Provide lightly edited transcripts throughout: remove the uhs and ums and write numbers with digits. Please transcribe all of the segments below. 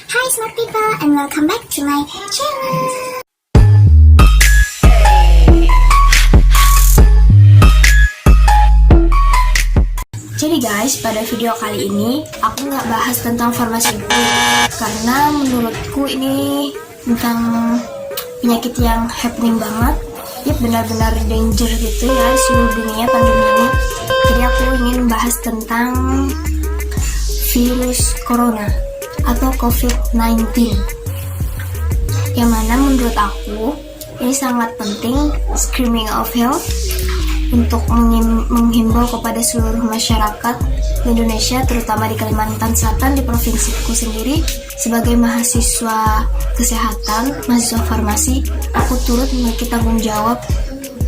Hi smart people and welcome back to my channel. Jadi guys, pada video kali ini aku nggak bahas tentang farmasi dulu karena menurutku ini tentang penyakit yang happening banget. Ya benar-benar danger gitu ya seluruh dunia pandemi ini. Jadi aku ingin bahas tentang virus corona atau COVID-19, yang mana menurut aku ini sangat penting, screaming of health, untuk menghimbau kepada seluruh masyarakat Indonesia, terutama di Kalimantan Selatan, di provinsiku sendiri. Sebagai mahasiswa kesehatan, mahasiswa farmasi, aku turut memiliki tanggung jawab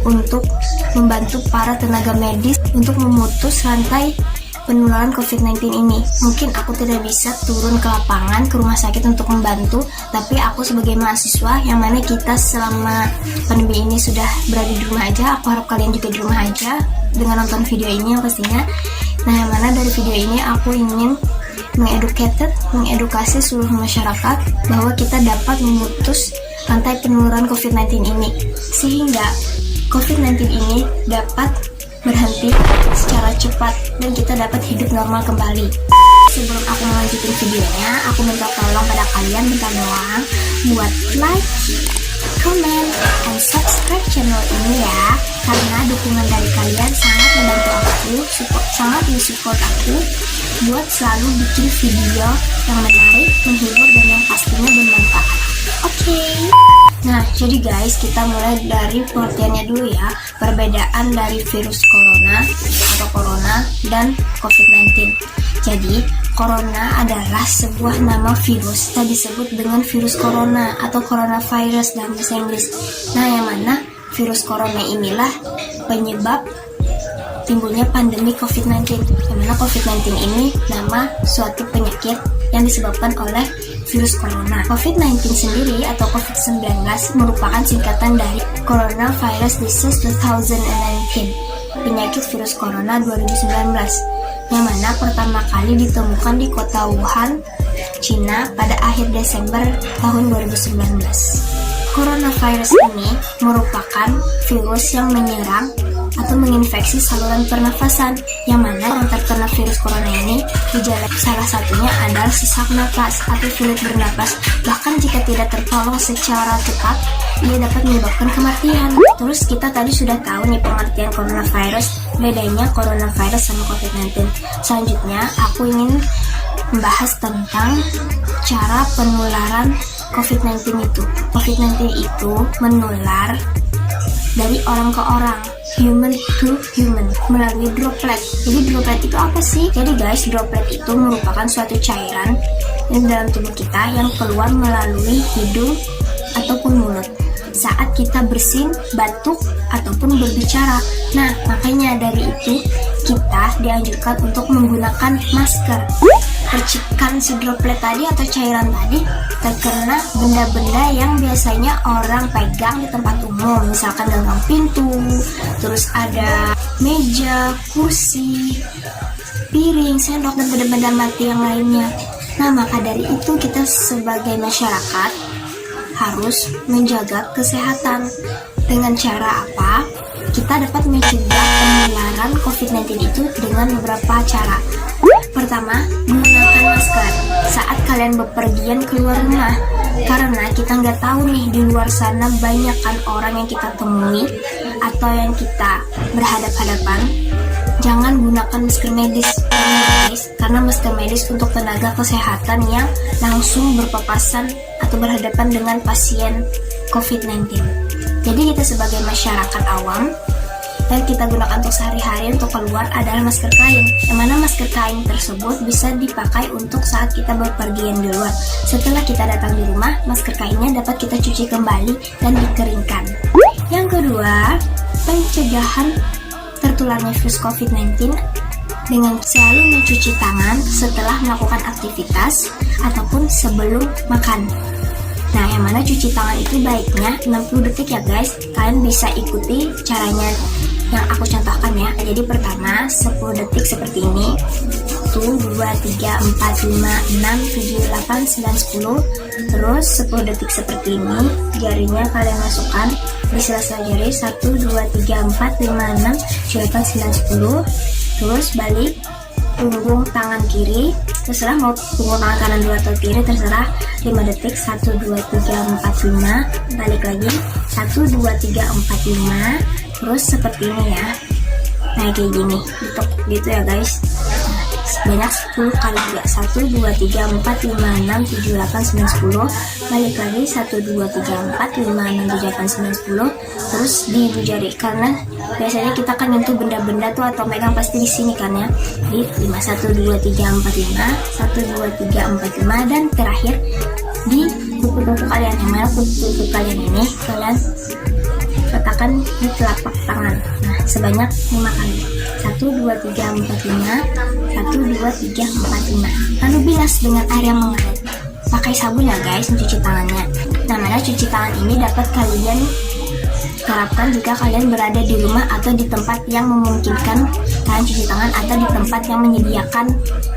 untuk membantu para tenaga medis untuk memutus rantai penularan COVID-19 ini. Mungkin aku tidak bisa turun ke lapangan, ke rumah sakit untuk membantu, tapi aku sebagai mahasiswa, yang mana kita selama pandemi ini sudah berada di rumah aja, aku harap kalian juga di rumah aja dengan nonton video ini yang pastinya. Nah, yang mana dari video ini aku ingin mengedukasi seluruh masyarakat bahwa kita dapat memutus rantai penularan COVID-19 ini, sehingga COVID-19 ini dapat berhenti secara cepat dan kita dapat hidup normal kembali. Sebelum aku melanjutin videonya, aku minta tolong pada kalian, minta doang buat like, comment, and subscribe channel ini ya, karena dukungan dari kalian sangat membantu aku, sangat mensupport aku buat selalu bikin video yang menarik, menghibur, dan yang pastinya bermanfaat. Oke. Nah, jadi guys, kita mulai dari pengertiannya dulu ya. Perbedaan dari virus corona atau corona dan COVID-19. Jadi, corona adalah sebuah nama virus yang disebut dengan virus corona atau coronavirus dalam bahasa Inggris. Nah, yang mana virus corona inilah penyebab timbulnya pandemi COVID-19. Yang mana COVID-19 ini nama suatu penyakit yang disebabkan oleh virus corona. COVID-19 sendiri atau COVID-19 merupakan singkatan dari Coronavirus Disease 2019, penyakit virus corona 2019, yang mana pertama kali ditemukan di kota Wuhan, Cina pada akhir Desember tahun 2019. Coronavirus ini merupakan virus yang menyerang atau menginfeksi saluran pernafasan, yang mana orang terkena virus corona ini gejala salah satunya adalah sesak napas atau sulit bernapas. Bahkan jika tidak tertolong secara cepat, ia dapat menyebabkan kematian. Terus kita tadi sudah tahu nih pengertian coronavirus, bedanya coronavirus sama COVID-19. Selanjutnya aku ingin membahas tentang cara penularan COVID-19 itu. COVID-19 itu menular dari orang ke orang, human to human, melalui droplet. Jadi droplet itu apa sih? Jadi guys, droplet itu merupakan suatu cairan yang dalam tubuh kita yang keluar melalui hidung ataupun mulut saat kita bersin, batuk, ataupun berbicara. Nah, makanya dari itu kita dianjurkan untuk menggunakan masker. Percikan si droplet tadi atau cairan tadi terkena benda-benda yang biasanya orang pegang di tempat umum, misalkan gagang pintu, terus ada meja, kursi, piring, sendok, dan benda-benda mati yang lainnya. Nah, maka dari itu kita sebagai masyarakat harus menjaga kesehatan. Dengan cara apa? Kita dapat mencegah penularan COVID-19 itu dengan beberapa cara. Pertama, menggunakan masker saat kalian bepergian keluar rumah, karena kita nggak tahu nih di luar sana banyak kan orang yang kita temui atau yang kita berhadap-hadapan. Jangan gunakan masker medis, karena masker medis untuk tenaga kesehatan yang langsung berpapasan atau berhadapan dengan pasien COVID-19. Jadi kita sebagai masyarakat awam yang kita gunakan untuk sehari-hari untuk keluar adalah masker kain, yang mana masker kain tersebut bisa dipakai untuk saat kita berpergian di luar. Setelah kita datang di rumah, masker kainnya dapat kita cuci kembali dan dikeringkan. Yang kedua, pencegahan tertularnya virus COVID-19 dengan selalu mencuci tangan setelah melakukan aktivitas ataupun sebelum makan. Nah, yang mana cuci tangan itu baiknya 60 detik ya guys. Kalian bisa ikuti caranya yang aku contohkan ya. Jadi pertama 10 detik seperti ini, 2, 3, 4, 5, 6, 7, 8, 9, 10. Terus 10 detik seperti ini. Jarinya kalian masukkan di sela-sela jari 1, 2, 3, 4, 5, 6, 7, 8, 9, 10. Terus balik punggung tangan kiri, terserah mau punggung tangan kanan 2 atau kiri, terserah. 5 detik 1, 2, 3, 4, 5. Balik lagi 1, 2, 3, 4, 5. Terus seperti ini ya. Nah kayak gini, ditekuk gitu ya guys. Sebanyak 10 kali juga. 1, 2, 3, 4, 5, 6, 7, 8, 9, 10. Balik lagi 1, 2, 3, 4, 5, 6, 7, 8, 9, 10. Terus di ibu jari, karena biasanya kita kan nyentuh benda-benda tuh atau megang pasti di sini kan ya. Di 5, 1, 2, 3, 4, 5. 1, 2, 3, 4, 5. Dan terakhir di kuku-kuku kalian. Yang mana kuku-kuku kalian ini kalian letakkan di telapak tangan. Nah sebanyak 5 kali. 1, 2, 3, 4, 5. 1, 2, 3, 4, 5. Lalu bilas dengan air yang mengalir. Pakai sabun ya guys mencuci tangannya. Nah mana cuci tangan ini dapat kalian terapkan jika kalian berada di rumah atau di tempat yang memungkinkan kalian cuci tangan, atau di tempat yang menyediakan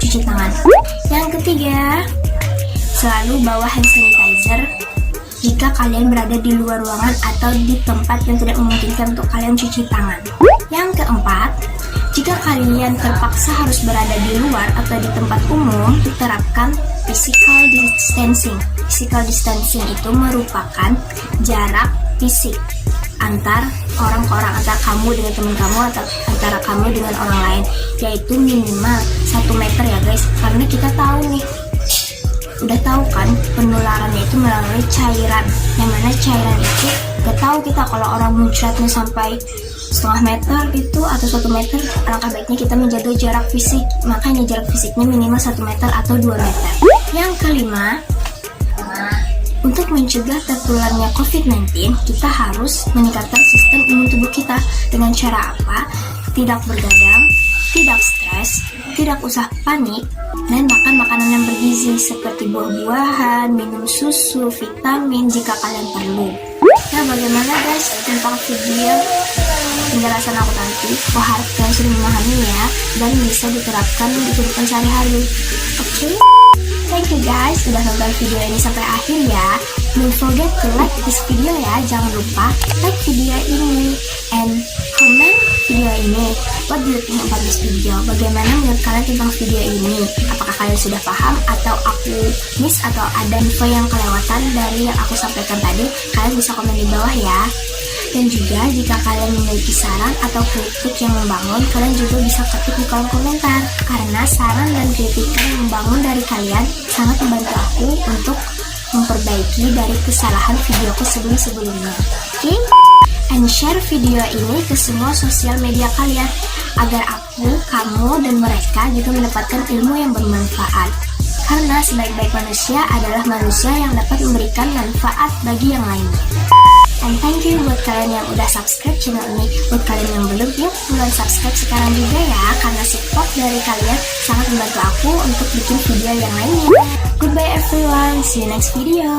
cuci tangan. Yang ketiga, selalu bawa hand sanitizer jika kalian berada di luar ruangan atau di tempat yang tidak memungkinkan untuk kalian cuci tangan. Yang keempat, jika kalian terpaksa harus berada di luar atau di tempat umum, diterapkan physical distancing. Physical distancing itu merupakan jarak fisik antar orang ke orang, antara kamu dengan teman kamu atau antara kamu dengan orang lain, yaitu minimal 1 meter ya guys. Karena kita tahu nih, udah tahu kan penularannya itu melalui cairan, yang mana cairan itu gak tahu kita kalau orang muncratnya sampai setengah meter itu atau 1 meter. Alangkah baiknya kita menjaga jarak fisik, makanya jarak fisiknya minimal 1 meter atau 2 meter. Yang kelima, untuk mencegah tertularnya COVID-19, kita harus meningkatkan sistem imun tubuh kita. Dengan cara apa? Tidak bergadang, tidak stres, tidak usah panik, dan makan makanan yang bergizi seperti buah-buahan, minum susu, vitamin jika kalian perlu. Nah bagaimana guys tentang video penjelasan aku tadi? Aku harap kalian sudah memahami ya, dan bisa diterapkan di kehidupan sehari-hari. Oke? Thank you guys sudah nonton video ini sampai akhir ya. Don't forget to like this video ya. Jangan lupa like video ini and comment video ini. What do you think about this video? Bagaimana menurut kalian tentang video ini? Apakah kalian sudah paham atau aku miss atau ada info yang kelewatan dari yang aku sampaikan tadi? Kalian bisa komen di bawah ya. Dan juga jika kalian memiliki saran atau kritik yang membangun, kalian juga bisa ketik di kolom komentar. Karena saran dan kritikan yang membangun dari kalian sangat membantu aku untuk memperbaiki dari kesalahan videoku sebelum-sebelumnya. Oke? And share video ini ke semua sosial media kalian agar aku, kamu, dan mereka juga mendapatkan ilmu yang bermanfaat. Karena sebaik-baik manusia adalah manusia yang dapat memberikan manfaat bagi yang lainnya. And thank you buat kalian yang udah subscribe channel ini. Buat kalian yang belum, yuk mulai subscribe sekarang juga ya. Karena support dari kalian sangat membantu aku untuk bikin video yang lainnya. Goodbye everyone, see you next video.